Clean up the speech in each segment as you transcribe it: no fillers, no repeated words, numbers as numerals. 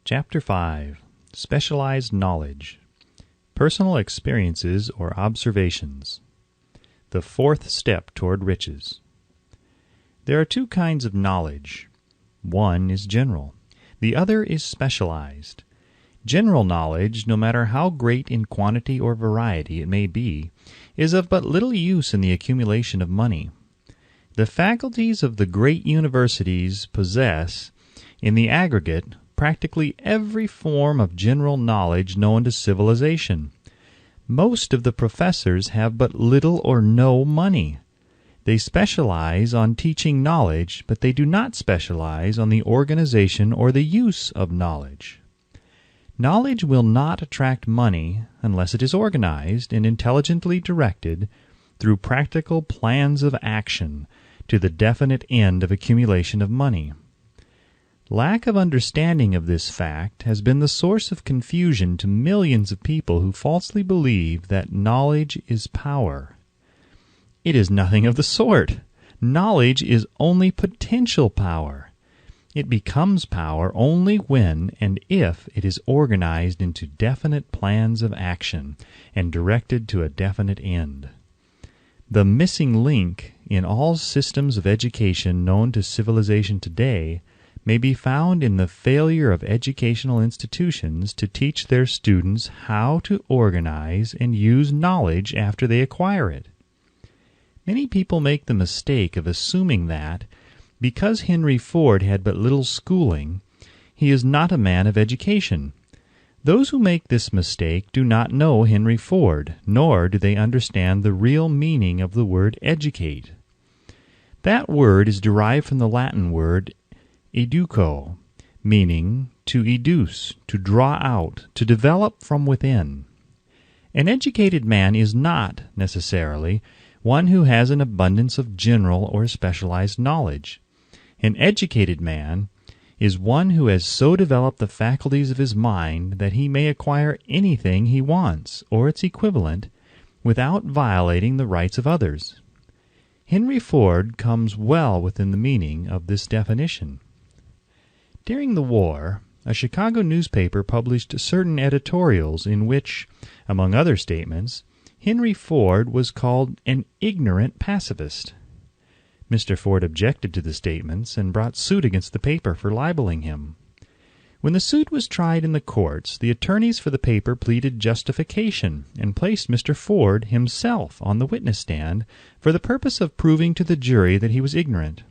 Chapter 5. Specialized Knowledge. Personal Experiences or Observations. The fourth step toward riches. There are two kinds of knowledge. One is general. The other is specialized. General knowledge, no matter how great in quantity or variety it may be, is of but little use in the accumulation of money. The faculties of the great universities possess, in the aggregate, practically every form of general knowledge known to civilization. Most of the professors have but little or no money. They specialize on teaching knowledge, but they do not specialize on the organization or the use of knowledge. Knowledge will not attract money unless it is organized and intelligently directed through practical plans of action to the definite end of accumulation of money. Lack of understanding of this fact has been the source of confusion to millions of people who falsely believe that knowledge is power. It is nothing of the sort. Knowledge is only potential power. It becomes power only when and if it is organized into definite plans of action and directed to a definite end. The missing link in all systems of education known to civilization today may be found in the failure of educational institutions to teach their students how to organize and use knowledge after they acquire it. Many people make the mistake of assuming that, because Henry Ford had but little schooling, he is not a man of education. Those who make this mistake do not know Henry Ford, nor do they understand the real meaning of the word educate. That word is derived from the Latin word educo, meaning to educe, to draw out, to develop from within. An educated man is not, necessarily, one who has an abundance of general or specialized knowledge. An educated man is one who has so developed the faculties of his mind that he may acquire anything he wants, or its equivalent, without violating the rights of others. Henry Ford comes well within the meaning of this definition. During the war, a Chicago newspaper published certain editorials in which, among other statements, Henry Ford was called an ignorant pacifist. Mr. Ford objected to the statements and brought suit against the paper for libeling him. When the suit was tried in the courts, the attorneys for the paper pleaded justification and placed Mr. Ford himself on the witness stand for the purpose of proving to the jury that he was ignorant.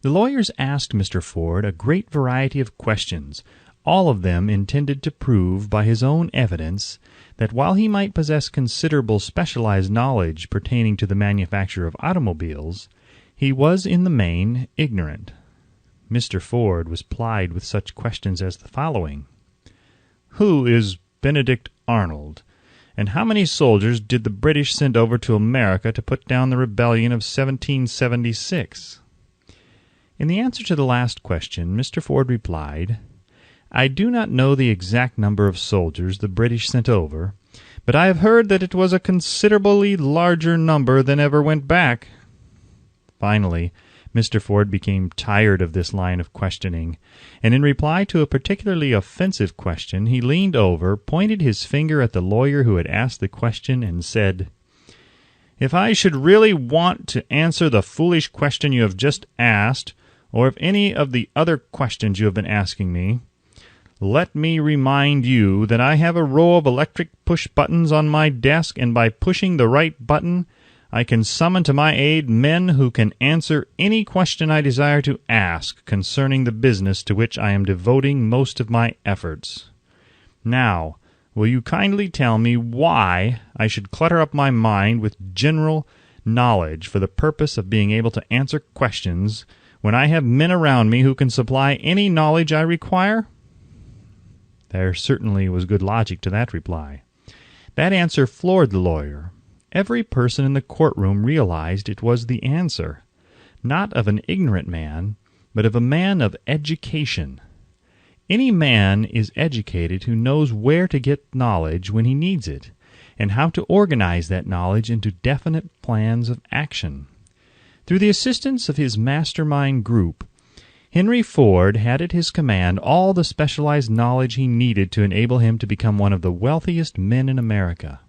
The lawyers asked Mr. Ford a great variety of questions, all of them intended to prove by his own evidence that while he might possess considerable specialized knowledge pertaining to the manufacture of automobiles, he was in the main ignorant. Mr. Ford was plied with such questions as the following. Who is Benedict Arnold, and how many soldiers did the British send over to America to put down the rebellion of 1776? In the answer to the last question, Mr. Ford replied, I do not know the exact number of soldiers the British sent over, but I have heard that it was a considerably larger number than ever went back. Finally, Mr. Ford became tired of this line of questioning, and in reply to a particularly offensive question, he leaned over, pointed his finger at the lawyer who had asked the question, and said, If I should really want to answer the foolish question you have just asked, or if any of the other questions you have been asking me, let me remind you that I have a row of electric push-buttons on my desk, and by pushing the right button, I can summon to my aid men who can answer any question I desire to ask concerning the business to which I am devoting most of my efforts. Now, will you kindly tell me why I should clutter up my mind with general knowledge for the purpose of being able to answer questions when I have men around me who can supply any knowledge I require? There certainly was good logic to that reply. That answer floored the lawyer. Every person in the courtroom realized it was the answer, not of an ignorant man, but of a man of education. Any man is educated who knows where to get knowledge when he needs it, and how to organize that knowledge into definite plans of action. Through the assistance of his mastermind group, Henry Ford had at his command all the specialized knowledge he needed to enable him to become one of the wealthiest men in America.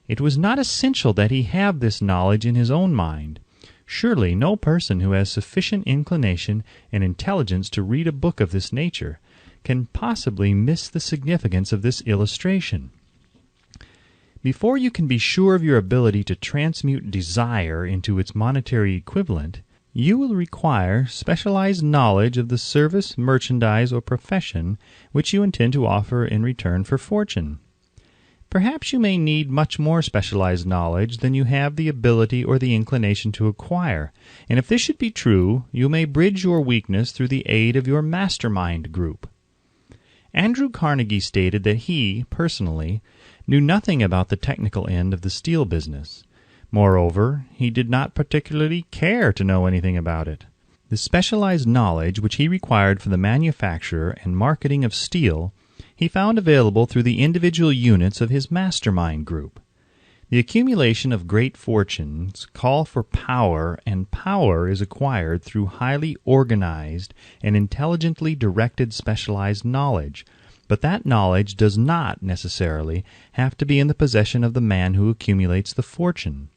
It was not essential that he have this knowledge in his own mind. Surely no person who has sufficient inclination and intelligence to read a book of this nature can possibly miss the significance of this illustration. Before you can be sure of your ability to transmute desire into its monetary equivalent, you will require specialized knowledge of the service, merchandise, or profession which you intend to offer in return for fortune. Perhaps you may need much more specialized knowledge than you have the ability or the inclination to acquire, and if this should be true, you may bridge your weakness through the aid of your mastermind group. Andrew Carnegie stated that he, personally, knew nothing about the technical end of the steel business. Moreover, he did not particularly care to know anything about it. The specialized knowledge which he required for the manufacture and marketing of steel he found available through the individual units of his mastermind group. The accumulation of great fortunes call for power, and power is acquired through highly organized and intelligently directed specialized knowledge, but that knowledge does not necessarily have to be in the possession of the man who accumulates the fortune.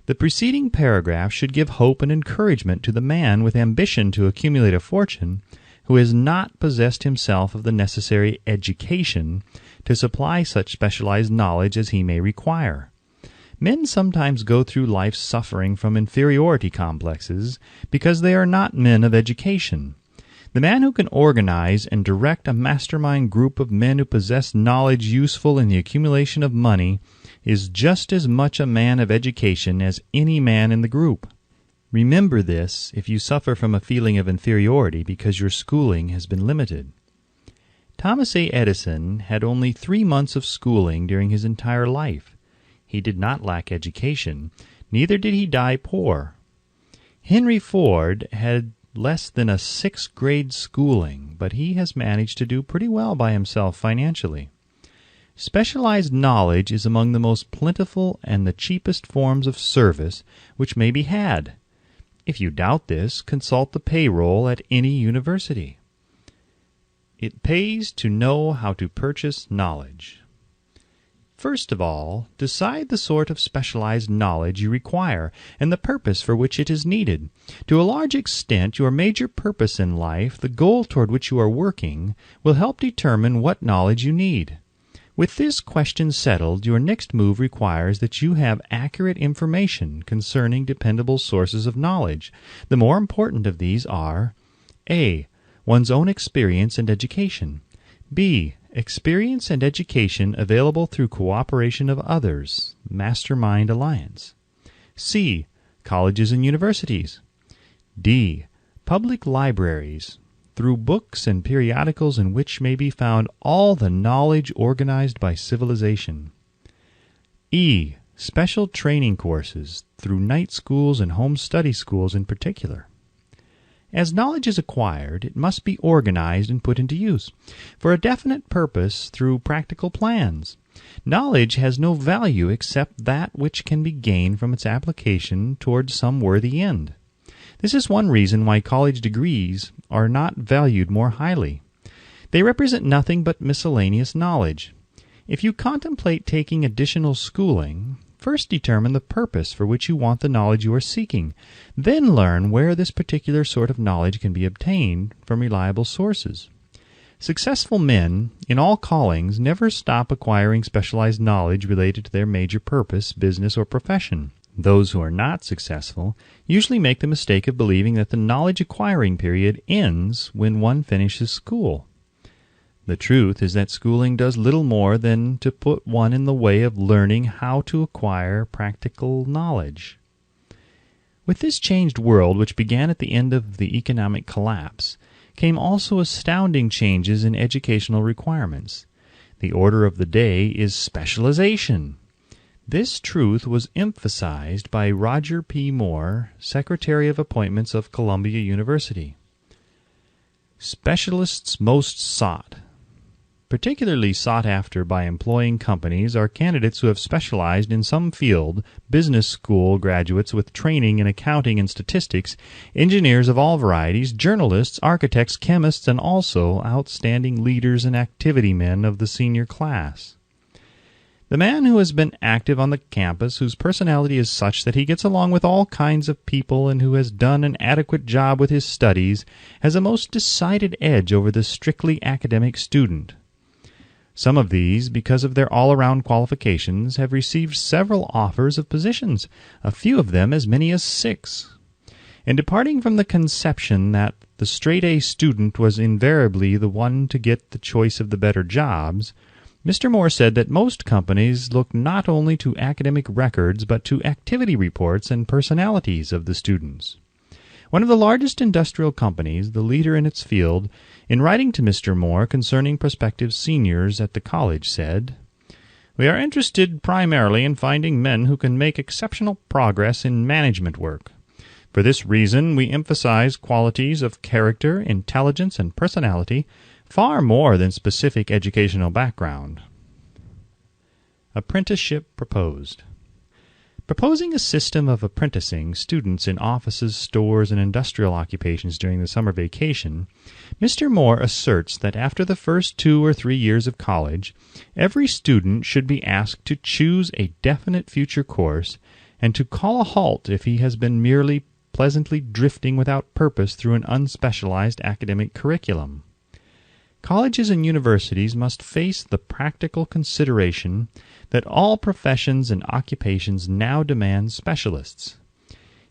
The preceding paragraph should give hope and encouragement to the man with ambition to accumulate a fortune who has not possessed himself of the necessary education to supply such specialized knowledge as he may require. Men sometimes go through life suffering from inferiority complexes because they are not men of education. The man who can organize and direct a mastermind group of men who possess knowledge useful in the accumulation of money is just as much a man of education as any man in the group. Remember this if you suffer from a feeling of inferiority because your schooling has been limited. Thomas A. Edison had only 3 months of schooling during his entire life. He did not lack education, neither did he die poor. Henry Ford had less than a 6th grade schooling, but he has managed to do pretty well by himself financially. Specialized knowledge is among the most plentiful and the cheapest forms of service which may be had. If you doubt this, consult the payroll at any university. It pays to know how to purchase knowledge. First of all, decide the sort of specialized knowledge you require and the purpose for which it is needed. To a large extent, your major purpose in life, the goal toward which you are working, will help determine what knowledge you need. With this question settled, your next move requires that you have accurate information concerning dependable sources of knowledge. The more important of these are A. One's own experience and education. B. Experience and education available through cooperation of others, Mastermind Alliance. C. Colleges and universities. D. Public libraries, through books and periodicals in which may be found all the knowledge organized by civilization. E. Special training courses, through night schools and home study schools in particular. As knowledge is acquired, it must be organized and put into use for a definite purpose through practical plans. Knowledge has no value except that which can be gained from its application towards some worthy end. This is one reason why college degrees are not valued more highly. They represent nothing but miscellaneous knowledge. If you contemplate taking additional schooling, first determine the purpose for which you want the knowledge you are seeking. Then learn where this particular sort of knowledge can be obtained from reliable sources. Successful men in all callings never stop acquiring specialized knowledge related to their major purpose, business, or profession. Those who are not successful usually make the mistake of believing that the knowledge acquiring period ends when one finishes school. The truth is that schooling does little more than to put one in the way of learning how to acquire practical knowledge. With this changed world, which began at the end of the economic collapse, came also astounding changes in educational requirements. The order of the day is specialization. This truth was emphasized by Roger P. Moore, Secretary of Appointments of Columbia University. Specialists most sought. Particularly sought after by employing companies are candidates who have specialized in some field, business school graduates with training in accounting and statistics, engineers of all varieties, journalists, architects, chemists, and also outstanding leaders and activity men of the senior class. The man who has been active on the campus, whose personality is such that he gets along with all kinds of people and who has done an adequate job with his studies, has a most decided edge over the strictly academic student. Some of these, because of their all-around qualifications, have received several offers of positions, a few of them as many as 6. In departing from the conception that the straight-A student was invariably the one to get the choice of the better jobs, Mr. Moore said that most companies look not only to academic records but to activity reports and personalities of the students. One of the largest industrial companies, the leader in its field, in writing to Mr. Moore concerning prospective seniors at the college, said, "We are interested primarily in finding men who can make exceptional progress in management work. For this reason we emphasize qualities of character, intelligence, and personality far more than specific educational background." Apprenticeship proposed. Proposing a system of apprenticing students in offices, stores, and industrial occupations during the summer vacation, Mr. Moore asserts that after the first 2 or 3 years of college, every student should be asked to choose a definite future course and to call a halt if he has been merely pleasantly drifting without purpose through an unspecialized academic curriculum. Colleges and universities must face the practical consideration that all professions and occupations now demand specialists,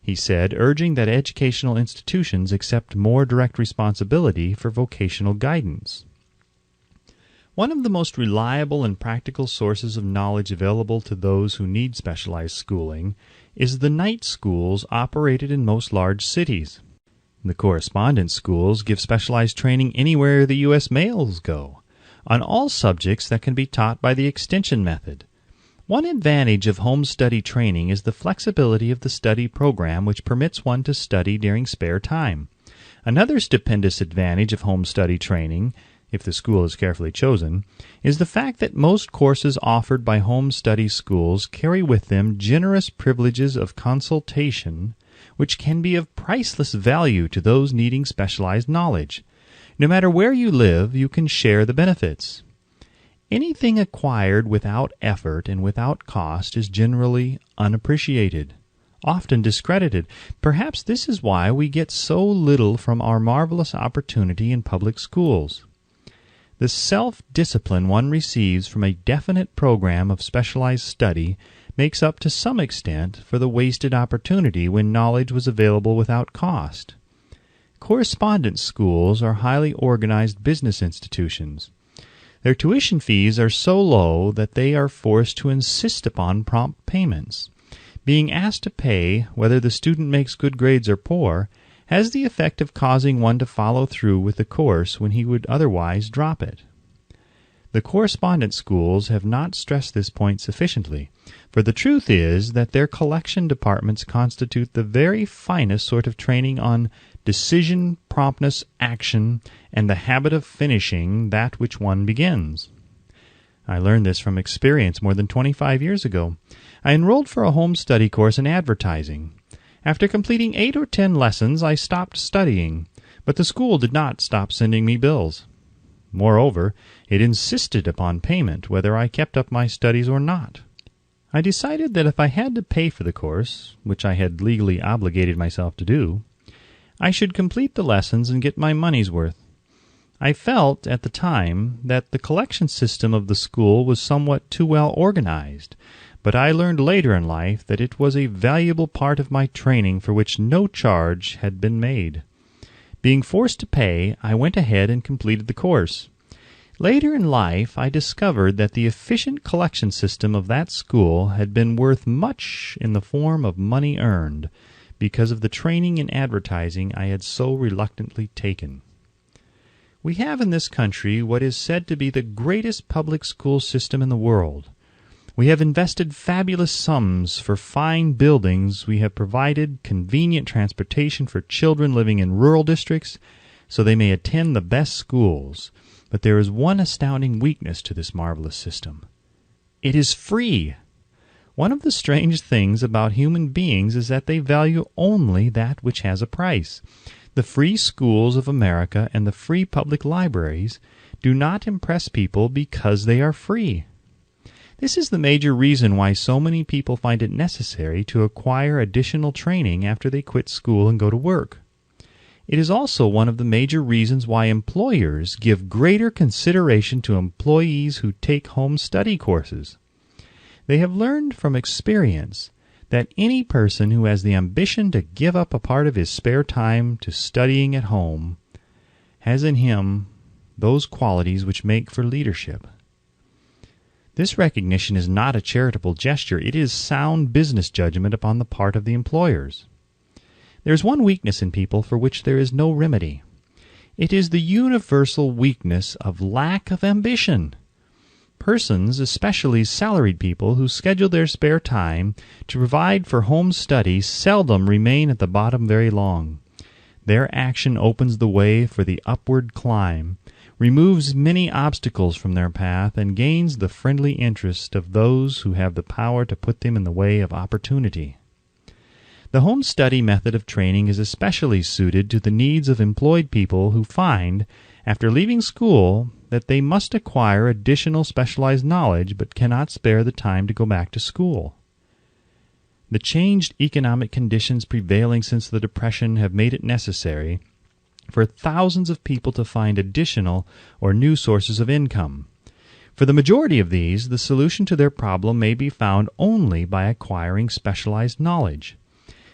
he said, urging that educational institutions accept more direct responsibility for vocational guidance. One of the most reliable and practical sources of knowledge available to those who need specialized schooling is the night schools operated in most large cities. The correspondence schools give specialized training anywhere the U.S. mails go, on all subjects that can be taught by the extension method. One advantage of home study training is the flexibility of the study program, which permits one to study during spare time. Another stupendous advantage of home study training, if the school is carefully chosen, is the fact that most courses offered by home study schools carry with them generous privileges of consultation, which can be of priceless value to those needing specialized knowledge. No matter where you live, you can share the benefits. Anything acquired without effort and without cost is generally unappreciated, often discredited. Perhaps this is why we get so little from our marvelous opportunity in public schools. The self-discipline one receives from a definite program of specialized study makes up to some extent for the wasted opportunity when knowledge was available without cost. Correspondence schools are highly organized business institutions. Their tuition fees are so low that they are forced to insist upon prompt payments. Being asked to pay, whether the student makes good grades or poor, has the effect of causing one to follow through with the course when he would otherwise drop it. The correspondence schools have not stressed this point sufficiently, for the truth is that their collection departments constitute the very finest sort of training on decision, promptness, action, and the habit of finishing that which one begins. I learned this from experience more than 25 years ago. I enrolled for a home study course in advertising. After completing 8 or 10 lessons, I stopped studying, but the school did not stop sending me bills. Moreover, it insisted upon payment whether I kept up my studies or not. I decided that if I had to pay for the course, which I had legally obligated myself to do, I should complete the lessons and get my money's worth. I felt at the time that the collection system of the school was somewhat too well organized, but I learned later in life that it was a valuable part of my training for which no charge had been made. Being forced to pay, I went ahead and completed the course. Later in life, I discovered that the efficient collection system of that school had been worth much in the form of money earned, because of the training in advertising I had so reluctantly taken. We have in this country what is said to be the greatest public school system in the world. We have invested fabulous sums for fine buildings. We have provided convenient transportation for children living in rural districts so they may attend the best schools. But there is one astounding weakness to this marvelous system. It is free. One of the strange things about human beings is that they value only that which has a price. The free schools of America and the free public libraries do not impress people because they are free. This is the major reason why so many people find it necessary to acquire additional training after they quit school and go to work. It is also one of the major reasons why employers give greater consideration to employees who take home study courses. They have learned from experience that any person who has the ambition to give up a part of his spare time to studying at home has in him those qualities which make for leadership. This recognition is not a charitable gesture. It is sound business judgment upon the part of the employers. There is one weakness in people for which there is no remedy. It is the universal weakness of lack of ambition. Persons, especially salaried people, who schedule their spare time to provide for home study seldom remain at the bottom very long. Their action opens the way for the upward climb, removes many obstacles from their path, and gains the friendly interest of those who have the power to put them in the way of opportunity. The home study method of training is especially suited to the needs of employed people who find, after leaving school, that they must acquire additional specialized knowledge but cannot spare the time to go back to school. The changed economic conditions prevailing since the Depression have made it necessary for thousands of people to find additional or new sources of income. For the majority of these, the solution to their problem may be found only by acquiring specialized knowledge.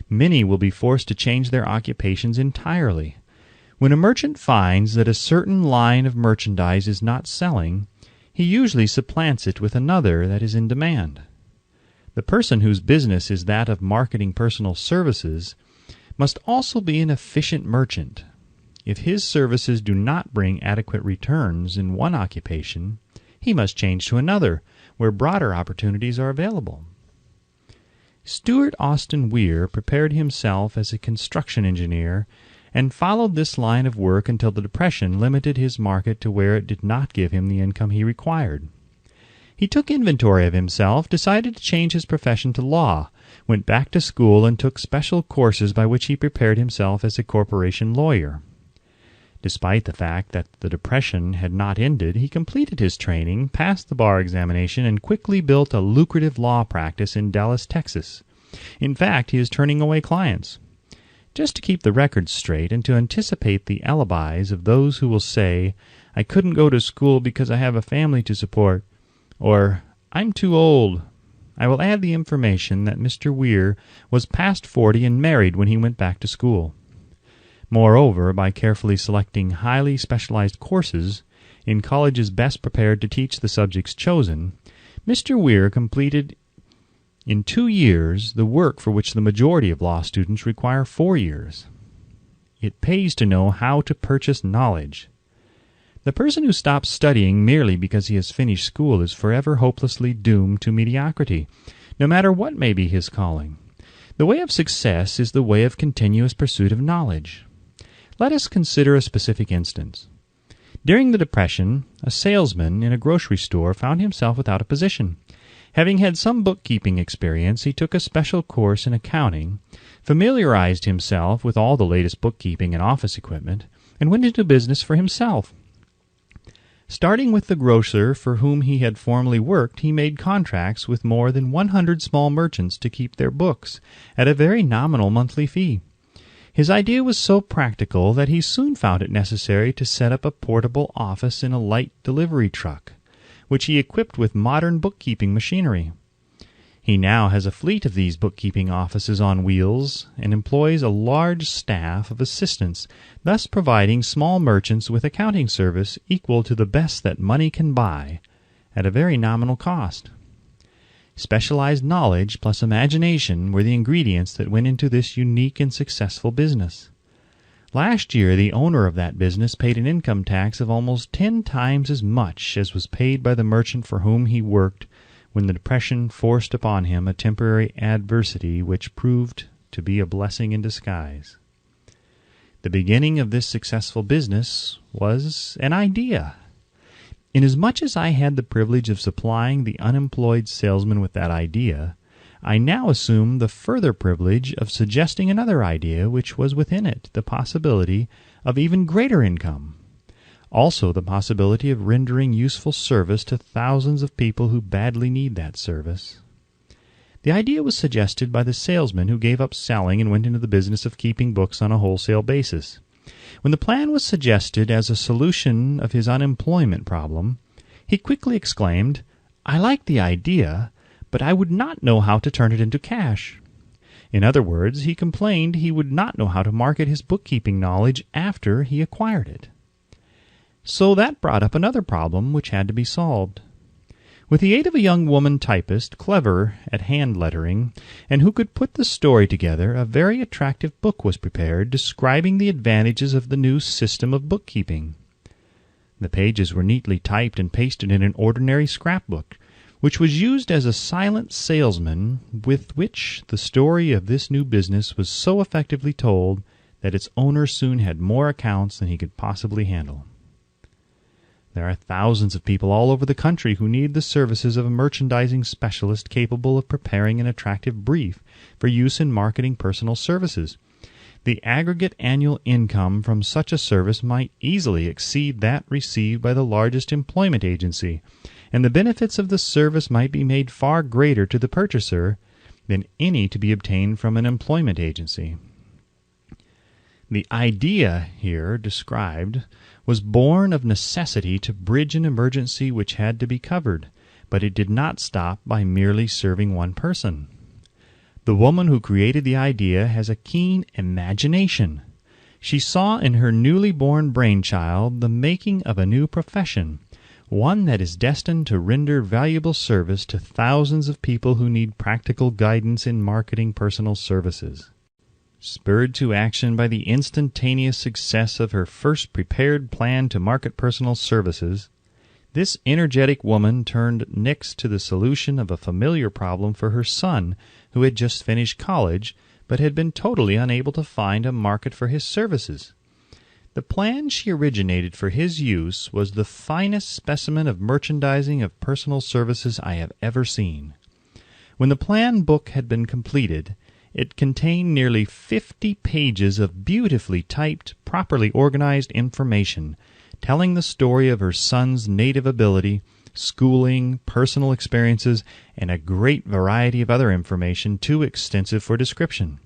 Many will be forced to change their occupations entirely. When a merchant finds that a certain line of merchandise is not selling, he usually supplants it with another that is in demand. The person whose business is that of marketing personal services must also be an efficient merchant. If his services do not bring adequate returns in one occupation, he must change to another, where broader opportunities are available. Stuart Austin Weir prepared himself as a construction engineer and followed this line of work until the Depression limited his market to where it did not give him the income he required. He took inventory of himself, decided to change his profession to law, went back to school, and took special courses by which he prepared himself as a corporation lawyer. Despite the fact that the Depression had not ended, he completed his training, passed the bar examination, and quickly built a lucrative law practice in Dallas, Texas. In fact, he is turning away clients. Just to keep the record straight and to anticipate the alibis of those who will say, "I couldn't go to school because I have a family to support," or "I'm too old," I will add the information that Mr. Weir was past 40 and married when he went back to school. Moreover, by carefully selecting highly specialized courses in colleges best prepared to teach the subjects chosen, Mr. Weir completed in 2 years the work for which the majority of law students require 4 years. It pays to know how to purchase knowledge. The person who stops studying merely because he has finished school is forever hopelessly doomed to mediocrity, no matter what may be his calling. The way of success is the way of continuous pursuit of knowledge. Let us consider a specific instance. During the Depression, a salesman in a grocery store found himself without a position. Having had some bookkeeping experience, he took a special course in accounting, familiarized himself with all the latest bookkeeping and office equipment, and went into business for himself. Starting with the grocer for whom he had formerly worked, he made contracts with more than 100 small merchants to keep their books at a very nominal monthly fee. His idea was so practical that he soon found it necessary to set up a portable office in a light delivery truck, which he equipped with modern bookkeeping machinery. He now has a fleet of these bookkeeping offices on wheels and employs a large staff of assistants, thus providing small merchants with accounting service equal to the best that money can buy at a very nominal cost. Specialized knowledge plus imagination were the ingredients that went into this unique and successful business. Last year, the owner of that business paid an income tax of almost 10 times as much as was paid by the merchant for whom he worked when the Depression forced upon him a temporary adversity which proved to be a blessing in disguise. The beginning of this successful business was an idea. Inasmuch as I had the privilege of supplying the unemployed salesman with that idea, I now assume the further privilege of suggesting another idea which was within it the possibility of even greater income. Also the possibility of rendering useful service to thousands of people who badly need that service. The idea was suggested by the salesman who gave up selling and went into the business of keeping books on a wholesale basis. When the plan was suggested as a solution of his unemployment problem, he quickly exclaimed, "I like the idea, but I would not know how to turn it into cash." In other words, he complained he would not know how to market his bookkeeping knowledge after he acquired it. So that brought up another problem which had to be solved. With the aid of a young woman typist, clever at hand lettering, and who could put the story together, a very attractive book was prepared describing the advantages of the new system of bookkeeping. The pages were neatly typed and pasted in an ordinary scrapbook, which was used as a silent salesman with which the story of this new business was so effectively told that its owner soon had more accounts than he could possibly handle. There are thousands of people all over the country who need the services of a merchandising specialist capable of preparing an attractive brief for use in marketing personal services. The aggregate annual income from such a service might easily exceed that received by the largest employment agency, and the benefits of the service might be made far greater to the purchaser than any to be obtained from an employment agency. The idea here described was born of necessity to bridge an emergency which had to be covered, but it did not stop by merely serving one person. The woman who created the idea has a keen imagination. She saw in her newly born brainchild the making of a new profession, one that is destined to render valuable service to thousands of people who need practical guidance in marketing personal services. Spurred to action by the instantaneous success of her first prepared plan to market personal services, this energetic woman turned next to the solution of a familiar problem for her son, who had just finished college, but had been totally unable to find a market for his services. The plan she originated for his use was the finest specimen of merchandising of personal services I have ever seen. When the plan book had been completed, it contained nearly 50 pages of beautifully typed, properly organized information, telling the story of her son's native ability, schooling, personal experiences, and a great variety of other information too extensive for description.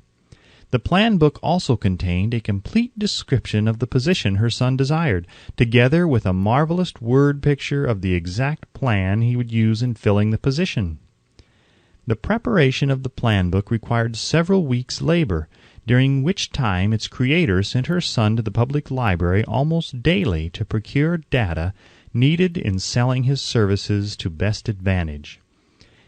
The plan book also contained a complete description of the position her son desired, together with a marvelous word picture of the exact plan he would use in filling the position. The preparation of the plan book required several weeks' labor, during which time its creator sent her son to the public library almost daily to procure data needed in selling his services to best advantage.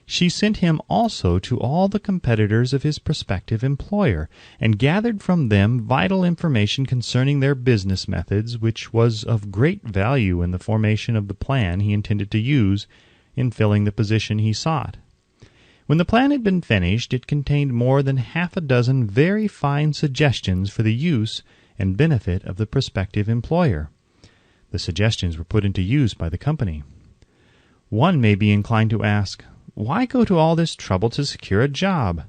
She sent him also to all the competitors of his prospective employer, and gathered from them vital information concerning their business methods, which was of great value in the formation of the plan he intended to use in filling the position he sought. When the plan had been finished, it contained more than half a dozen very fine suggestions for the use and benefit of the prospective employer. The suggestions were put into use by the company. One may be inclined to ask, why go to all this trouble to secure a job?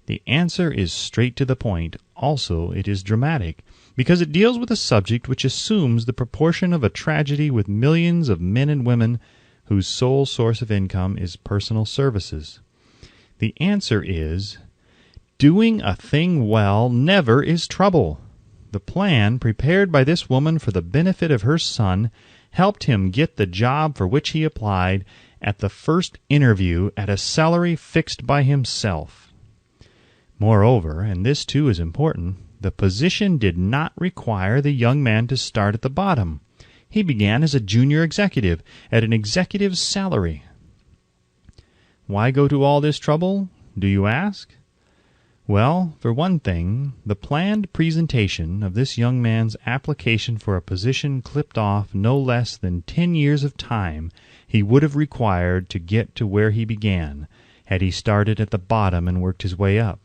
The answer is straight to the point. Also, it is dramatic, because it deals with a subject which assumes the proportion of a tragedy with millions of men and women whose sole source of income is personal services. The answer is, doing a thing well never is trouble. The plan, prepared by this woman for the benefit of her son, helped him get the job for which he applied at the first interview at a salary fixed by himself. Moreover, and this too is important, the position did not require the young man to start at the bottom. He began as a junior executive at an executive's salary. Why go to all this trouble, do you ask? Well, for one thing, the planned presentation of this young man's application for a position clipped off no less than 10 years of time he would have required to get to where he began, had he started at the bottom and worked his way up.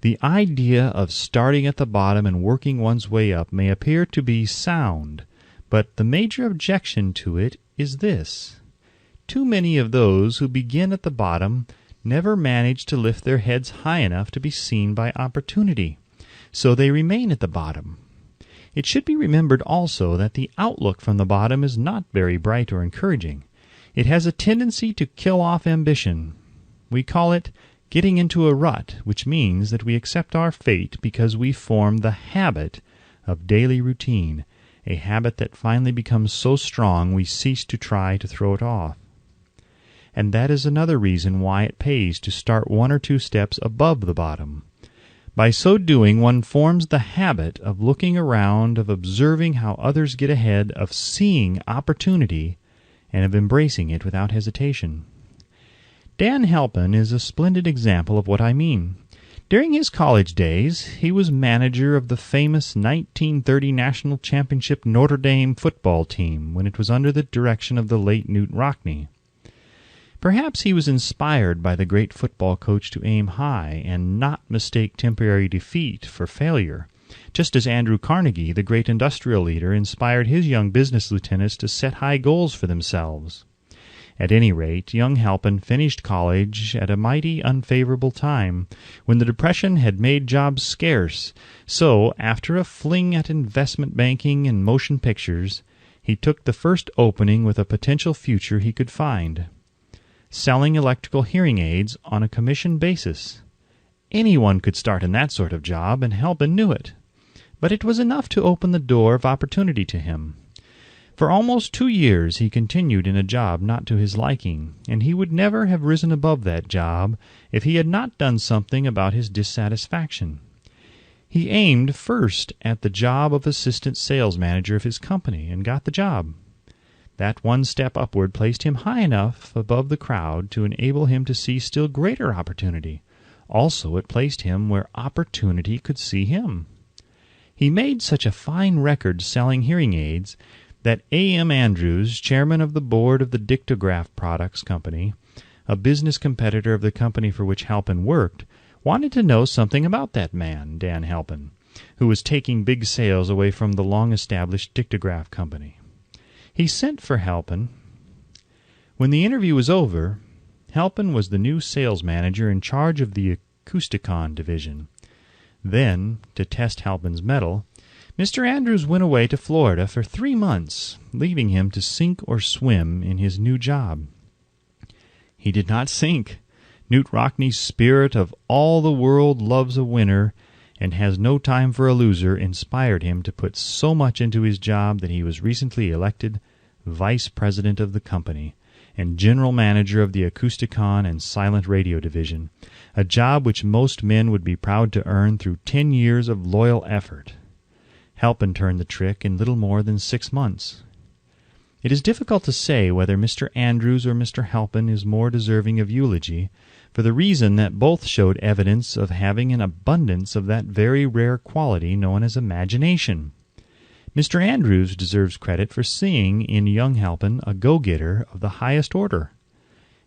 The idea of starting at the bottom and working one's way up may appear to be sound, but the major objection to it is this: too many of those who begin at the bottom never manage to lift their heads high enough to be seen by opportunity, so they remain at the bottom. It should be remembered also that the outlook from the bottom is not very bright or encouraging. It has a tendency to kill off ambition. We call it getting into a rut, which means that we accept our fate because we form the habit of daily routine, a habit that finally becomes so strong we cease to try to throw it off. And that is another reason why it pays to start 1 or 2 steps above the bottom. By so doing, one forms the habit of looking around, of observing how others get ahead, of seeing opportunity, and of embracing it without hesitation. Dan Halpin is a splendid example of what I mean. During his college days, he was manager of the famous 1930 National Championship Notre Dame football team when it was under the direction of the late Knute Rockne. Perhaps he was inspired by the great football coach to aim high and not mistake temporary defeat for failure, just as Andrew Carnegie, the great industrial leader, inspired his young business lieutenants to set high goals for themselves. At any rate, young Halpin finished college at a mighty unfavorable time, when the Depression had made jobs scarce, so, after a fling at investment banking and motion pictures, he took the first opening with a potential future he could find: selling electrical hearing aids on a commission basis. Anyone could start in that sort of job, and Halpin knew it. But it was enough to open the door of opportunity to him. For almost 2 years he continued in a job not to his liking, and he would never have risen above that job if he had not done something about his dissatisfaction. He aimed first at the job of assistant sales manager of his company, and got the job. That one step upward placed him high enough above the crowd to enable him to see still greater opportunity. Also, it placed him where opportunity could see him. He made such a fine record selling hearing aids that A.M. Andrews, chairman of the board of the Dictograph Products Company, a business competitor of the company for which Halpin worked, wanted to know something about that man, Dan Halpin, who was taking big sales away from the long-established Dictograph Company. He sent for Halpin. When the interview was over, Halpin was the new sales manager in charge of the Acousticon division. Then, to test Halpin's mettle, Mr. Andrews went away to Florida for 3 months, leaving him to sink or swim in his new job. He did not sink. Knute Rockne's spirit of all the world loves a winner and has no time for a loser inspired him to put so much into his job that he was recently elected vice president of the company and general manager of the Acousticon and silent radio division, a job which most men would be proud to earn through 10 years of loyal effort. Halpin turned the trick in little more than 6 months. It is difficult to say whether Mr. Andrews or Mr. Halpin is more deserving of eulogy, for the reason that both showed evidence of having an abundance of that very rare quality known as imagination. Mr. Andrews deserves credit for seeing in young Halpin a go-getter of the highest order.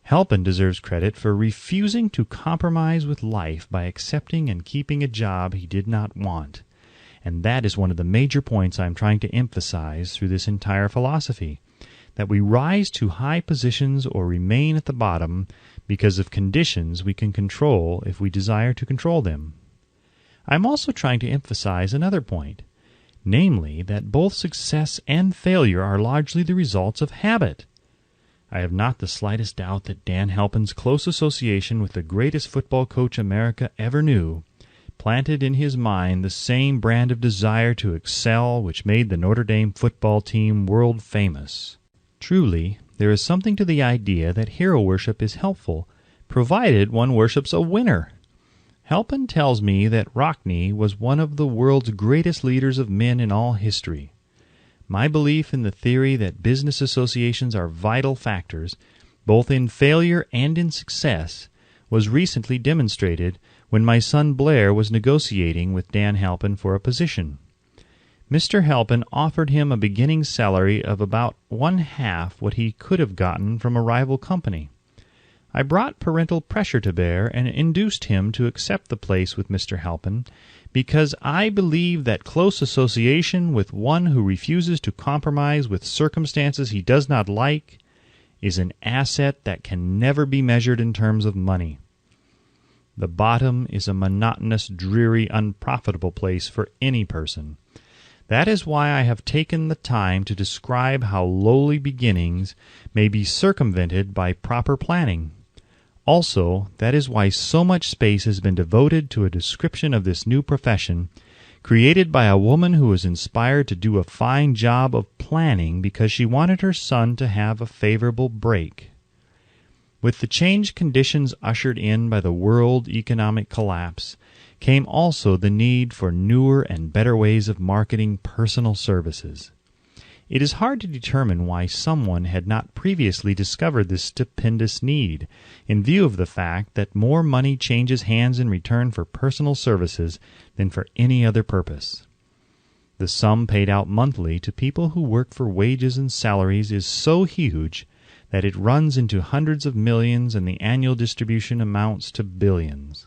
Halpin deserves credit for refusing to compromise with life by accepting and keeping a job he did not want. And that is one of the major points I am trying to emphasize through this entire philosophy, that we rise to high positions or remain at the bottom because of conditions we can control if we desire to control them. I am also trying to emphasize another point, namely that both success and failure are largely the results of habit. I have not the slightest doubt that Dan Halpin's close association with the greatest football coach America ever knew planted in his mind the same brand of desire to excel which made the Notre Dame football team world famous. Truly, there is something to the idea that hero worship is helpful, provided one worships a winner. Halpin tells me that Rockne was one of the world's greatest leaders of men in all history. My belief in the theory that business associations are vital factors, both in failure and in success, was recently demonstrated when my son Blair was negotiating with Dan Halpin for a position. Mr. Halpin offered him a beginning salary of about 1/2 what he could have gotten from a rival company. I brought parental pressure to bear and induced him to accept the place with Mr. Halpin because I believe that close association with one who refuses to compromise with circumstances he does not like is an asset that can never be measured in terms of money. The bottom is a monotonous, dreary, unprofitable place for any person. That is why I have taken the time to describe how lowly beginnings may be circumvented by proper planning. Also, that is why so much space has been devoted to a description of this new profession, created by a woman who was inspired to do a fine job of planning because she wanted her son to have a favorable break. With the changed conditions ushered in by the world economic collapse, came also the need for newer and better ways of marketing personal services. It is hard to determine why someone had not previously discovered this stupendous need, in view of the fact that more money changes hands in return for personal services than for any other purpose. The sum paid out monthly to people who work for wages and salaries is so huge that it runs into hundreds of millions, and the annual distribution amounts to billions.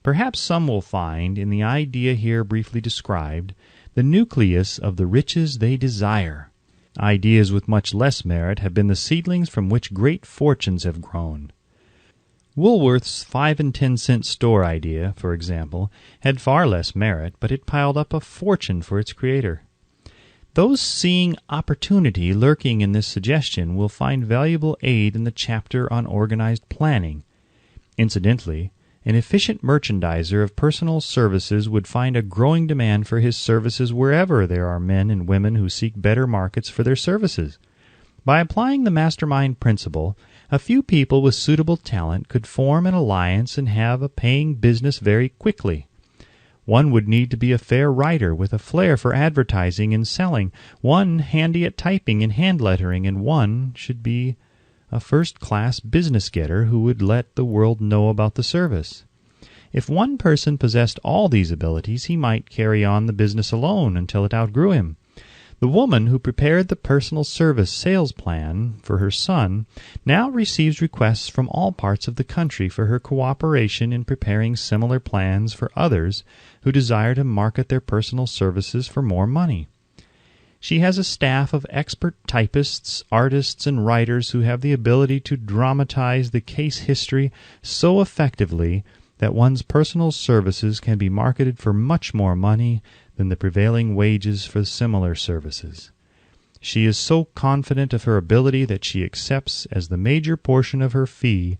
Perhaps some will find, in the idea here briefly described, the nucleus of the riches they desire. Ideas with much less merit have been the seedlings from which great fortunes have grown. Woolworth's 5 and 10 cent store idea, for example, had far less merit, but it piled up a fortune for its creator. Those seeing opportunity lurking in this suggestion will find valuable aid in the chapter on organized planning. Incidentally, an efficient merchandiser of personal services would find a growing demand for his services wherever there are men and women who seek better markets for their services. By applying the mastermind principle, a few people with suitable talent could form an alliance and have a paying business very quickly. One would need to be a fair writer with a flair for advertising and selling, one handy at typing and hand lettering, and one should be a first-class business-getter who would let the world know about the service. If one person possessed all these abilities, he might carry on the business alone until it outgrew him. The woman who prepared the personal service sales plan for her son now receives requests from all parts of the country for her cooperation in preparing similar plans for others who desire to market their personal services for more money. She has a staff of expert typists, artists, and writers who have the ability to dramatize the case history so effectively that one's personal services can be marketed for much more money than the prevailing wages for similar services. She is so confident of her ability that she accepts as the major portion of her fee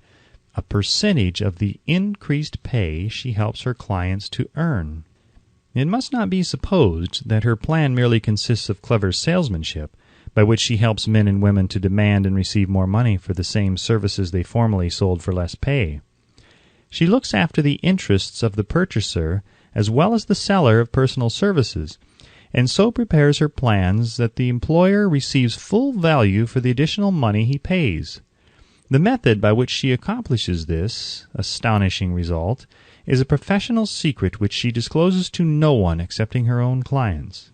a percentage of the increased pay she helps her clients to earn. It must not be supposed that her plan merely consists of clever salesmanship, by which she helps men and women to demand and receive more money for the same services they formerly sold for less pay. She looks after the interests of the purchaser as well as the seller of personal services, and so prepares her plans that the employer receives full value for the additional money he pays. The method by which she accomplishes this astonishing result is a professional secret which she discloses to no one excepting her own clients.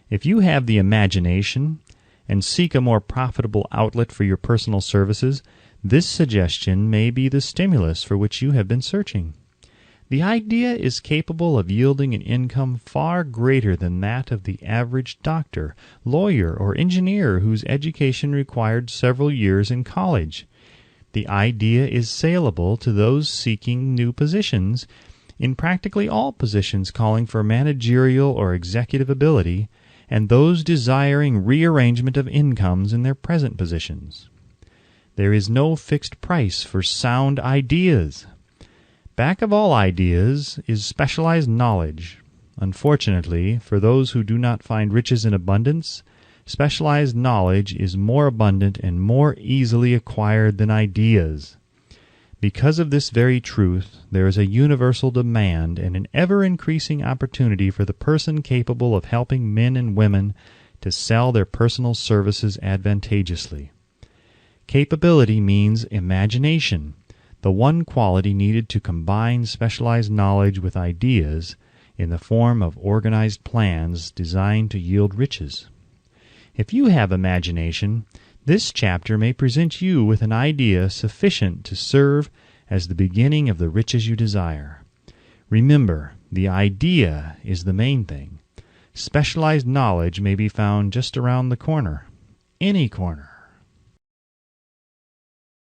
If you have the imagination and seek a more profitable outlet for your personal services, this suggestion may be the stimulus for which you have been searching. The idea is capable of yielding an income far greater than that of the average doctor, lawyer, or engineer whose education required several years in college. The idea is saleable to those seeking new positions, in practically all positions calling for managerial or executive ability, and those desiring rearrangement of incomes in their present positions. There is no fixed price for sound ideas. Back of all ideas is specialized knowledge. Unfortunately, for those who do not find riches in abundance, specialized knowledge is more abundant and more easily acquired than ideas. Because of this very truth, there is a universal demand and an ever-increasing opportunity for the person capable of helping men and women to sell their personal services advantageously. Capability means imagination, the one quality needed to combine specialized knowledge with ideas in the form of organized plans designed to yield riches. If you have imagination, this chapter may present you with an idea sufficient to serve as the beginning of the riches you desire. Remember, the idea is the main thing. Specialized knowledge may be found just around the corner. Any corner.